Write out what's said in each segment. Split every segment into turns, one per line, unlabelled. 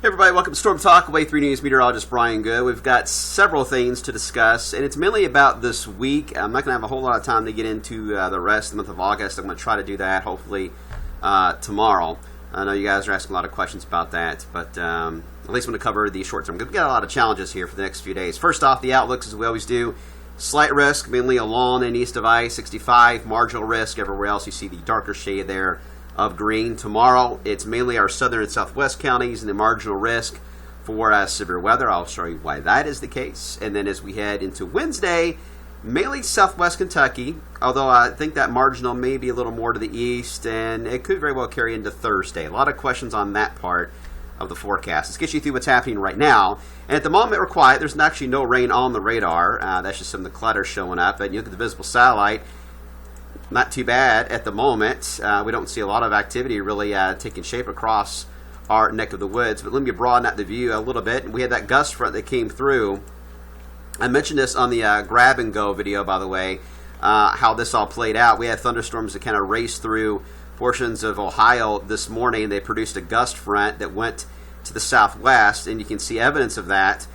Hey everybody, welcome to Storm Talk. Wave 3 News meteorologist Brian Good. We've got several things to discuss, and it's mainly about this week. I'm not going to have a whole lot of time to get into the rest of the month of August. I'm going to try to do that hopefully tomorrow. I know you guys are asking a lot of questions about that, but at least I'm going to cover the short term. We've got a lot of challenges here for the next few days. First off, the outlooks, as we always do. Slight risk, mainly along and east of I-65. Marginal risk everywhere else. You see the darker shade there of green. Tomorrow, it's mainly our southern and southwest counties and the marginal risk for severe weather. I'll show you why that is the case. And then as we head into Wednesday, mainly southwest Kentucky, although I think that marginal may be a little more to the east, and it could very well carry into Thursday. A lot of questions on that part of the forecast. Let's get you through what's happening right now. And at the moment, we're quiet. There's actually no rain on the radar. That's just some of the clutter showing up. And you look at the visible satellite, not too bad at the moment. We don't see a lot of activity really taking shape across our neck of the woods. But let me broaden out the view a little bit. We had that gust front that came through. I mentioned this on the grab and go video, by the way, how this all played out. We had thunderstorms that kind of raced through portions of Ohio this morning. They produced a gust front that went to the southwest, and you can see evidence of that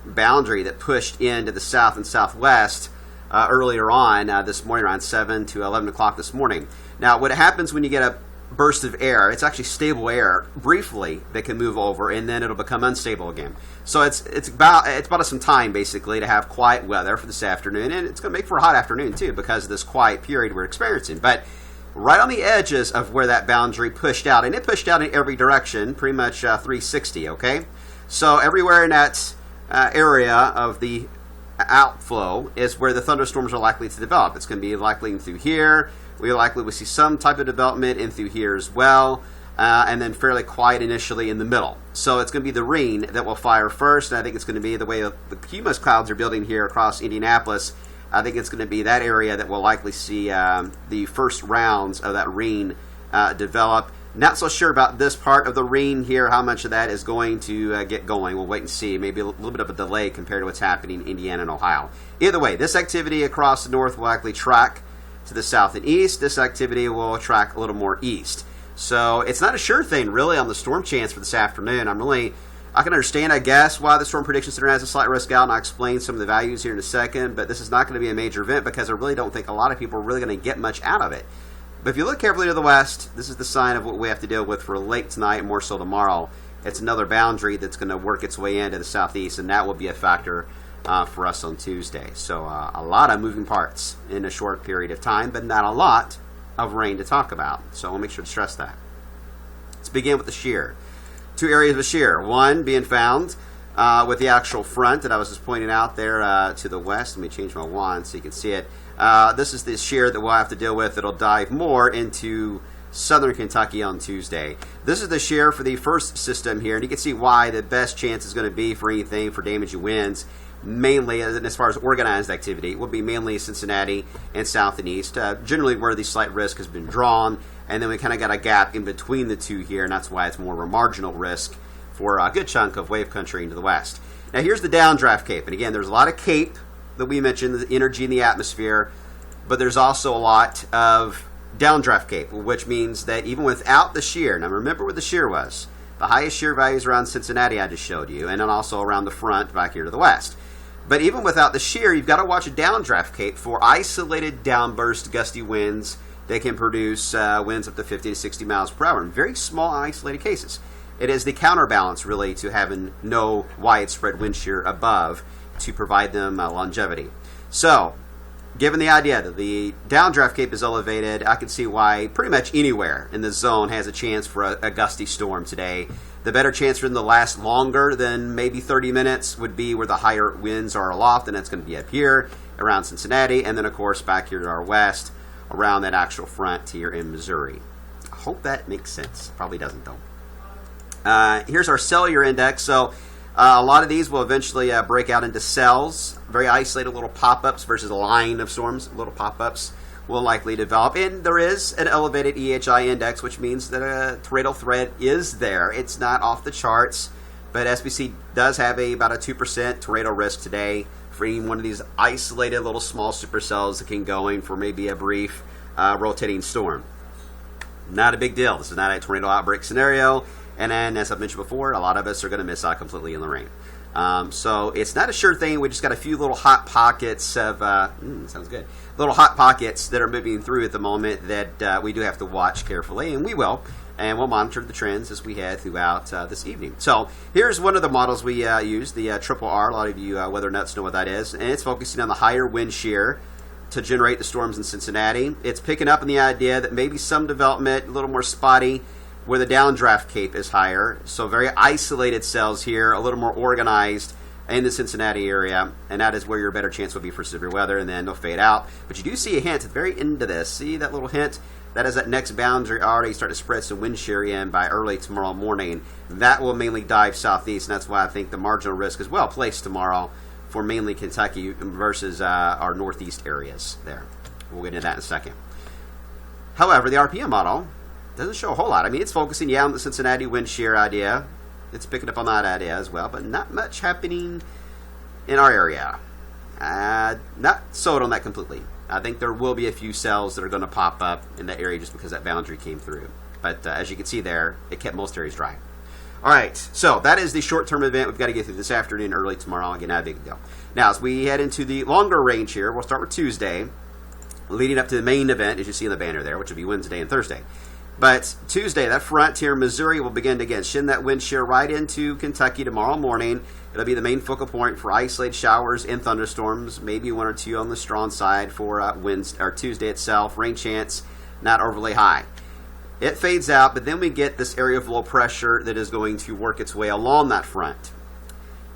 boundary that pushed into the south and southwest earlier on this morning, around 7 to 11 o'clock this morning. Now, what happens when you get a burst of air, it's actually stable air, briefly, that can move over, and then it'll become unstable again. So it's about us some time, basically, to have quiet weather for this afternoon, and it's going to make for a hot afternoon, too, because of this quiet period we're experiencing. But right on the edges of where that boundary pushed out, and it pushed out in every direction, pretty much 360, okay? So everywhere in that area of the outflow is where the thunderstorms are likely to develop. It's going to be likely in through here. We likely will see some type of development in through here as well, and then fairly quiet initially in the middle. So it's going to be the rain that will fire first, and I think it's going to be the way the cumulus clouds are building here across Indianapolis. I think it's going to be that area that will likely see the first rounds of that rain develop. Not so sure about this part of the rain here, how much of that is going to get going. We'll wait and see. Maybe a little bit of a delay compared to what's happening in Indiana and Ohio. Either way, this activity across the north will likely track to the south and east. This activity will track a little more east. So it's not a sure thing, really, on the storm chance for this afternoon. I can understand, I guess, why the Storm Prediction Center has a slight risk out, and I'll explain some of the values here in a second, but this is not going to be a major event because I really don't think a lot of people are really going to get much out of it. But if you look carefully to the west, this is the sign of what we have to deal with for late tonight and more so tomorrow. It's another boundary that's going to work its way into the southeast, and that will be a factor for us on Tuesday. So a lot of moving parts in a short period of time, but not a lot of rain to talk about. So I'll make sure to stress that. Let's begin with the shear. Two areas of shear. One being found with the actual front that I was just pointing out there to the west. Let me change my wand so you can see it. This is the shear that we'll have to deal with. It'll dive more into southern Kentucky on Tuesday. This is the shear for the first system here, and you can see why the best chance is going to be for anything for damaging winds, mainly as far as organized activity, will be mainly Cincinnati and south and east, generally where the slight risk has been drawn, and then we kind of got a gap in between the two here, and that's why it's more of a marginal risk for a good chunk of wave country into the west. Now here's the downdraft cape, and again, there's a lot of cape that we mentioned, the energy in the atmosphere, but there's also a lot of downdraft cape, which means that even without the shear, now remember what the shear was. The highest shear value is around Cincinnati I just showed you, and then also around the front back here to the west. But even without the shear, you've got to watch a downdraft cape for isolated downburst gusty winds that can produce winds up to 50 to 60 miles per hour in very small isolated cases. It is the counterbalance, really, to having no widespread wind shear above to provide them longevity. So, given the idea that the downdraft cape is elevated, I can see why pretty much anywhere in the zone has a chance for a gusty storm today. The better chance for them to last longer than maybe 30 minutes would be where the higher winds are aloft, and that's going to be up here around Cincinnati, and then, of course, back here to our west around that actual front here in Missouri. I hope that makes sense. Probably doesn't, though. Here's our cellular index. So a lot of these will eventually break out into cells, very isolated little pop-ups versus a line of storms. Little pop-ups will likely develop. And there is an elevated EHI index, which means that a tornado threat is there. It's not off the charts, but SPC does have about a 2% tornado risk today for any one of these isolated little small supercells that can go in for maybe a brief rotating storm. Not a big deal. This is not a tornado outbreak scenario. And then, as I've mentioned before, a lot of us are going to miss out completely in the rain. So it's not a sure thing. We just got a few little hot pockets of, sounds good, little hot pockets that are moving through at the moment that we do have to watch carefully, and we will. And we'll monitor the trends as we head throughout this evening. So here's one of the models we use, the Triple R. A lot of you weather nuts know what that is. And it's focusing on the higher wind shear to generate the storms in Cincinnati. It's picking up on the idea that maybe some development, a little more spotty, where the downdraft cape is higher. So very isolated cells here, a little more organized in the Cincinnati area. And that is where your better chance would be for severe weather. And then they'll fade out. But you do see a hint at the very end of this. See that little hint? That is that next boundary already starting to spread some wind shear in by early tomorrow morning. That will mainly dive southeast, and that's why I think the marginal risk is well placed tomorrow for mainly Kentucky versus our northeast areas there. We'll get into that in a second. However, the RPM model doesn't show a whole lot. I mean, it's focusing, on the Cincinnati wind shear idea. It's picking up on that idea as well, but not much happening in our area. Not sold on that completely. I think there will be a few cells that are going to pop up in that area just because that boundary came through. But as you can see there, it kept most areas dry. All right, so that is the short-term event we've got to get through this afternoon, early tomorrow. Again, not a big deal. Now, as we head into the longer range here, we'll start with Tuesday, leading up to the main event, as you see in the banner there, which will be Wednesday and Thursday. But Tuesday, that front here in Missouri will begin to, again, shin that wind shear right into Kentucky tomorrow morning. It'll be the main focal point for isolated showers and thunderstorms, maybe one or two on the strong side for Wednesday or Tuesday itself. Rain chance not overly high. It fades out, but then we get this area of low pressure that is going to work its way along that front.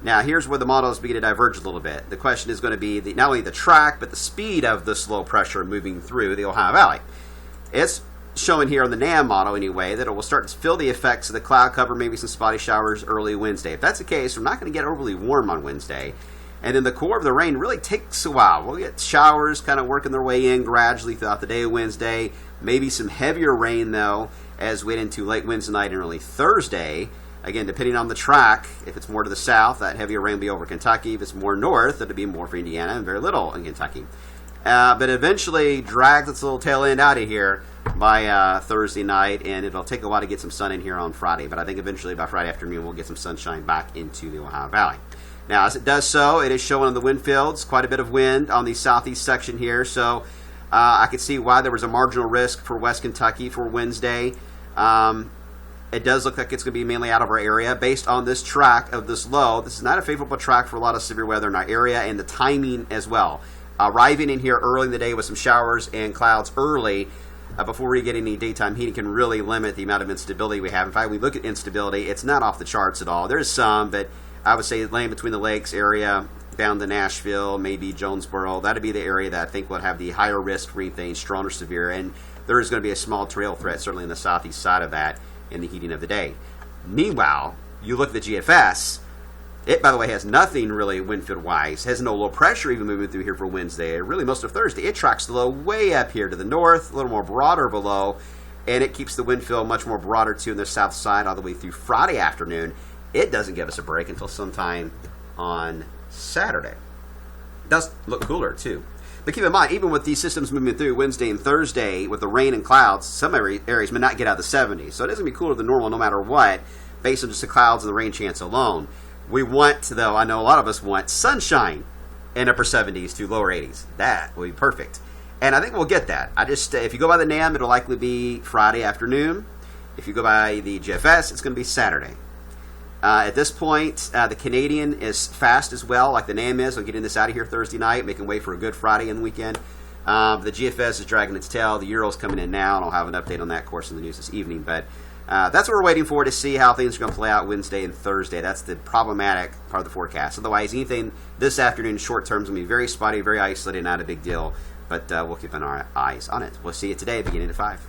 Now, here's where the models begin to diverge a little bit. The question is going to be not only the track, but the speed of this low pressure moving through the Ohio Valley. It's showing here on the NAM model anyway that it will start to feel the effects of the cloud cover, maybe some spotty showers early Wednesday. If that's the case, we're not going to get overly warm on Wednesday. And then the core of the rain really takes a while. We'll get showers kind of working their way in gradually throughout the day of Wednesday. Maybe some heavier rain, though, as we head into late Wednesday night and early Thursday. Again, depending on the track, if it's more to the south, that heavier rain will be over Kentucky. If it's more north, it'll be more for Indiana and very little in Kentucky. But eventually drags its little tail end out of here by Thursday night, and it'll take a while to get some sun in here on Friday. But I think eventually by Friday afternoon we'll get some sunshine back into the Ohio Valley. Now, as it does so, it is showing on the wind fields quite a bit of wind on the southeast section here. So I could see why there was a marginal risk for West Kentucky for Wednesday. It does look like it's going to be mainly out of our area based on this track of this low. This is not a favorable track for a lot of severe weather in our area, and the timing as well. Arriving in here early in the day with some showers and clouds early before we get any daytime heating can really limit the amount of instability we have. In fact, we look at instability, it's not off the charts at all. There's some, but I would say laying between the lakes area down to Nashville, maybe Jonesboro, that'd be the area that I think would have the higher risk for anything strong or severe. And there is going to be a small trail threat, certainly in the southeast side of that, in the heating of the day. Meanwhile, you look at the GFS. It, by the way, has nothing really wind field-wise. Has no low pressure even moving through here for Wednesday. Really, most of Thursday. It tracks the low way up here to the north, a little more broader below, and it keeps the wind field much more broader, too, on the south side all the way through Friday afternoon. It doesn't give us a break until sometime on Saturday. It does look cooler, too. But keep in mind, even with these systems moving through Wednesday and Thursday, with the rain and clouds, some areas may not get out of the 70s. So it is going to be cooler than normal no matter what, based on just the clouds and the rain chance alone. We want, though, I know a lot of us want sunshine in upper 70s to lower 80s. That will be perfect. And I think we'll get that. If you go by the NAM, it'll likely be Friday afternoon. If you go by the GFS, it's going to be Saturday. At this point, the Canadian is fast as well, like the NAM is. I'm getting this out of here Thursday night, making way for a good Friday and weekend. The GFS is dragging its tail. The Euro's coming in now, and I'll have an update on that, of course, in the news this evening. But that's what we're waiting for to see how things are going to play out Wednesday and Thursday. That's the problematic part of the forecast. Otherwise, anything this afternoon short term is going to be very spotty, very isolated, not a big deal. But we'll keep our eyes on it. We'll see you today beginning at 5.